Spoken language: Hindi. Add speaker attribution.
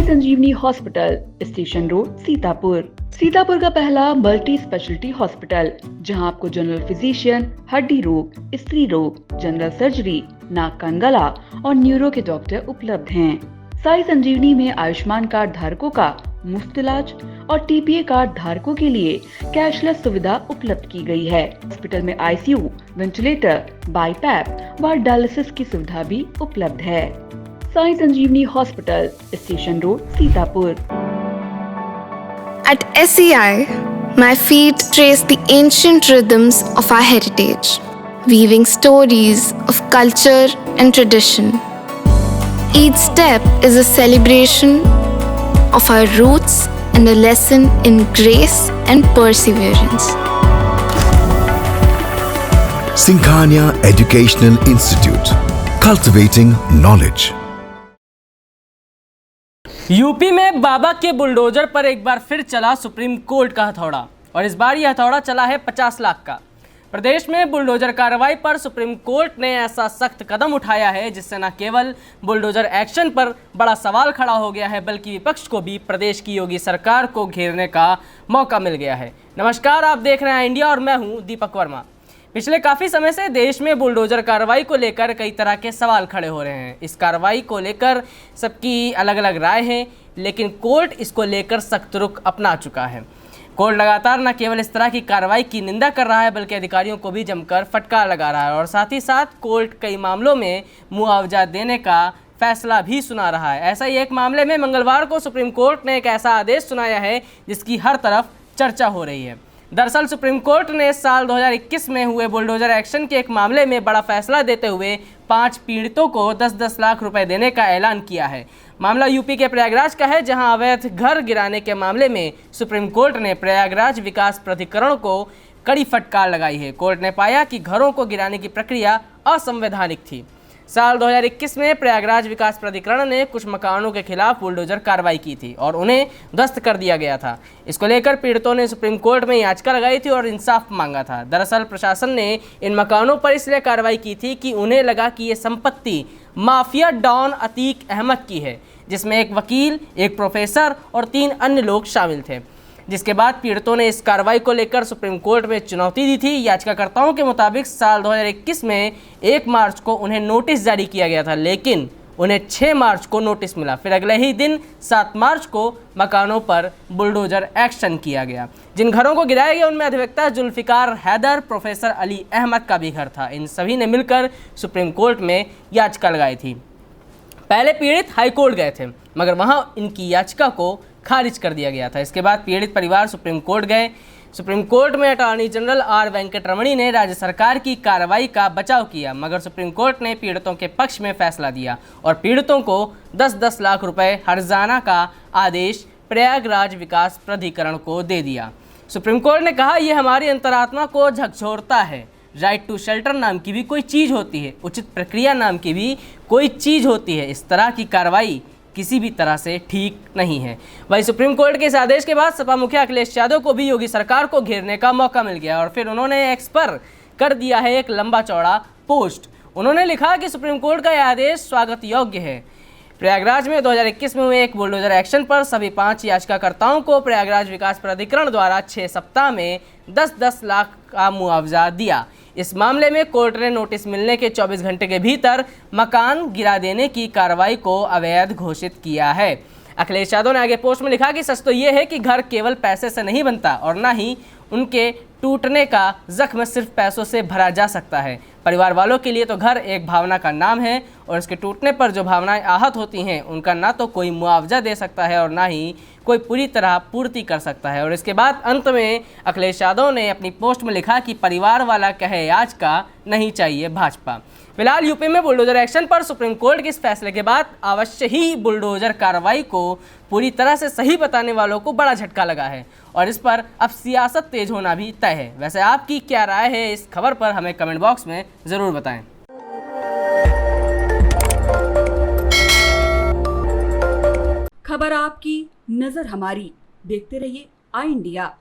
Speaker 1: Sai Sanjivani hospital, station road, Sitapur. Sitapur का पहला मल्टी स्पेशलिटी हॉस्पिटल, जहां आपको जनरल फिजिशियन, हड्डी रोग, स्त्री रोग, जनरल सर्जरी, नाक कान गला और न्यूरो के डॉक्टर उपलब्ध हैं। साई संजीवनी में आयुष्मान कार्ड धारकों का मुफ्त इलाज और टीपीए कार्ड धारकों के लिए कैशलेस सुविधा उपलब्ध की गई है। हॉस्पिटल में आईसीयू, वेंटिलेटर, बाईपैप व डायलिसिस की सुविधा भी उपलब्ध है। Sai Sanjivani hospital, station road, Sitapur.
Speaker 2: At SEI, my feet trace the ancient rhythms of our heritage, weaving stories of culture and tradition. Each step is a celebration of our roots and a lesson in grace and perseverance.
Speaker 3: Singhania Educational Institute, cultivating knowledge.
Speaker 4: UP में बाबा के बुलडोजर पर एक बार फिर चला सुप्रीम कोर्ट का हथौड़ा, और इस बार यह हथौड़ा चला है 50 लाख का। प्रदेश में बुलडोजर कार्रवाई पर सुप्रीम कोर्ट ने ऐसा सख्त कदम उठाया है जिससे न केवल बुलडोजर एक्शन पर बड़ा सवाल खड़ा हो गया है, बल्कि विपक्ष को भी प्रदेश की योगी सरकार को घेरने का मौका मिल गया है। नमस्कार, आप देख रहे हैं इंडिया और मैं हूं दीपक वर्मा। पिछले काफ़ी समय से देश में बुलडोजर कार्रवाई को लेकर कई तरह के सवाल खड़े हो रहे हैं। इस कार्रवाई को लेकर सबकी अलग अलग राय है, लेकिन कोर्ट इसको लेकर सख्त रुख अपना चुका है। कोर्ट लगातार न केवल इस तरह की कार्रवाई की निंदा कर रहा है, बल्कि अधिकारियों को भी जमकर फटकार लगा रहा है, और साथ ही साथ कोर्ट कई मामलों में मुआवजा देने का फैसला भी सुना रहा है। ऐसा ही एक मामले में मंगलवार को सुप्रीम कोर्ट ने एक ऐसा आदेश सुनाया है जिसकी हर तरफ चर्चा हो रही है। दरअसल सुप्रीम कोर्ट ने साल 2021 में हुए बुलडोजर एक्शन के एक मामले में बड़ा फैसला देते हुए 5 पीड़ितों को 10-10 लाख रुपए देने का ऐलान किया है। मामला यूपी के प्रयागराज का है, जहां अवैध घर गिराने के मामले में सुप्रीम कोर्ट ने प्रयागराज विकास प्राधिकरण को कड़ी फटकार लगाई है। कोर्ट ने पाया कि घरों को गिराने की प्रक्रिया असंवैधानिक थी। साल 2021 में प्रयागराज विकास प्राधिकरण ने कुछ मकानों के खिलाफ बुलडोजर कार्रवाई की थी और उन्हें ध्वस्त कर दिया गया था। इसको लेकर पीड़ितों ने सुप्रीम कोर्ट में याचिका लगाई थी और इंसाफ मांगा था। दरअसल प्रशासन ने इन मकानों पर इसलिए कार्रवाई की थी कि उन्हें लगा कि ये संपत्ति माफिया डॉन अतीक अहमद की है, जिसमें एक वकील, एक प्रोफेसर और 3 अन्य लोग शामिल थे। जिसके बाद पीड़ितों ने इस कार्रवाई को लेकर सुप्रीम कोर्ट में चुनौती दी थी। याचिकाकर्ताओं के मुताबिक साल 2021 में 1 मार्च को उन्हें नोटिस जारी किया गया था, लेकिन उन्हें 6 मार्च को नोटिस मिला। फिर अगले ही दिन 7 मार्च को मकानों पर बुलडोजर एक्शन किया गया। जिन घरों को गिराया गया उनमें अधिवक्ता जुल्फिकार हैदर, प्रोफेसर अली अहमद का भी घर था। इन सभी ने मिलकर सुप्रीम कोर्ट में याचिका लगाई थी। पहले पीड़ित हाईकोर्ट गए थे, मगर वहां इनकी याचिका को खारिज कर दिया गया था। इसके बाद पीड़ित परिवार सुप्रीम कोर्ट गए। सुप्रीम कोर्ट में अटॉर्नी जनरल आर वेंकटरमणी ने राज्य सरकार की कार्रवाई का बचाव किया, मगर सुप्रीम कोर्ट ने पीड़ितों के पक्ष में फैसला दिया और पीड़ितों को 10-10 लाख रुपए हर्जाना का आदेश प्रयागराज विकास प्राधिकरण को दे दिया। सुप्रीम कोर्ट ने कहा, यह हमारी अंतरात्मा को झकझोरता है। राइट टू शेल्टर नाम की भी कोई चीज़ होती है, उचित प्रक्रिया नाम की भी कोई चीज़ होती है। इस तरह की कार्रवाई किसी भी तरह से ठीक नहीं है। वहीं सुप्रीम कोर्ट के इस आदेश के बाद सपा मुखिया अखिलेश यादव को भी योगी सरकार को घेरने का मौका मिल गया और फिर उन्होंने एक्स पर कर दिया है एक लंबा चौड़ा पोस्ट। उन्होंने लिखा कि सुप्रीम कोर्ट का यह आदेश स्वागत योग्य है। प्रयागराज में 2021 में हुए एक बुलडोजर एक्शन पर सभी 5 याचिकाकर्ताओं को प्रयागराज विकास प्राधिकरण द्वारा 6 सप्ताह में 10-10 लाख का मुआवजा दिया। इस मामले में कोर्ट ने नोटिस मिलने के 24 घंटे के भीतर मकान गिरा देने की कार्रवाई को अवैध घोषित किया है। अखिलेश यादव ने आगे पोस्ट में लिखा कि सच तो ये है कि घर केवल पैसे से नहीं बनता और ना ही उनके टूटने का जख्म सिर्फ पैसों से भरा जा सकता है। परिवार वालों के लिए तो घर एक भावना का नाम है और इसके टूटने पर जो भावनाएं आहत होती हैं उनका ना तो कोई मुआवजा दे सकता है और ना ही कोई पूरी तरह पूर्ति कर सकता है। और इसके बाद अंत में अखिलेश यादव ने अपनी पोस्ट में लिखा कि परिवार वाला कहे आज का, नहीं चाहिए भाजपा। फिलहाल यूपी में बुलडोजर एक्शन पर सुप्रीम कोर्ट के इस फैसले के बाद अवश्य ही बुलडोजर कार्रवाई को पूरी तरह से सही बताने वालों को बड़ा झटका लगा है और इस पर अब सियासत तेज होना भी तय है। वैसे आपकी क्या राय है इस खबर पर, हमें कमेंट बॉक्स में ज़रूर बताएं।
Speaker 1: खबर आपकी, नजर हमारी। देखते रहिए आई इंडिया।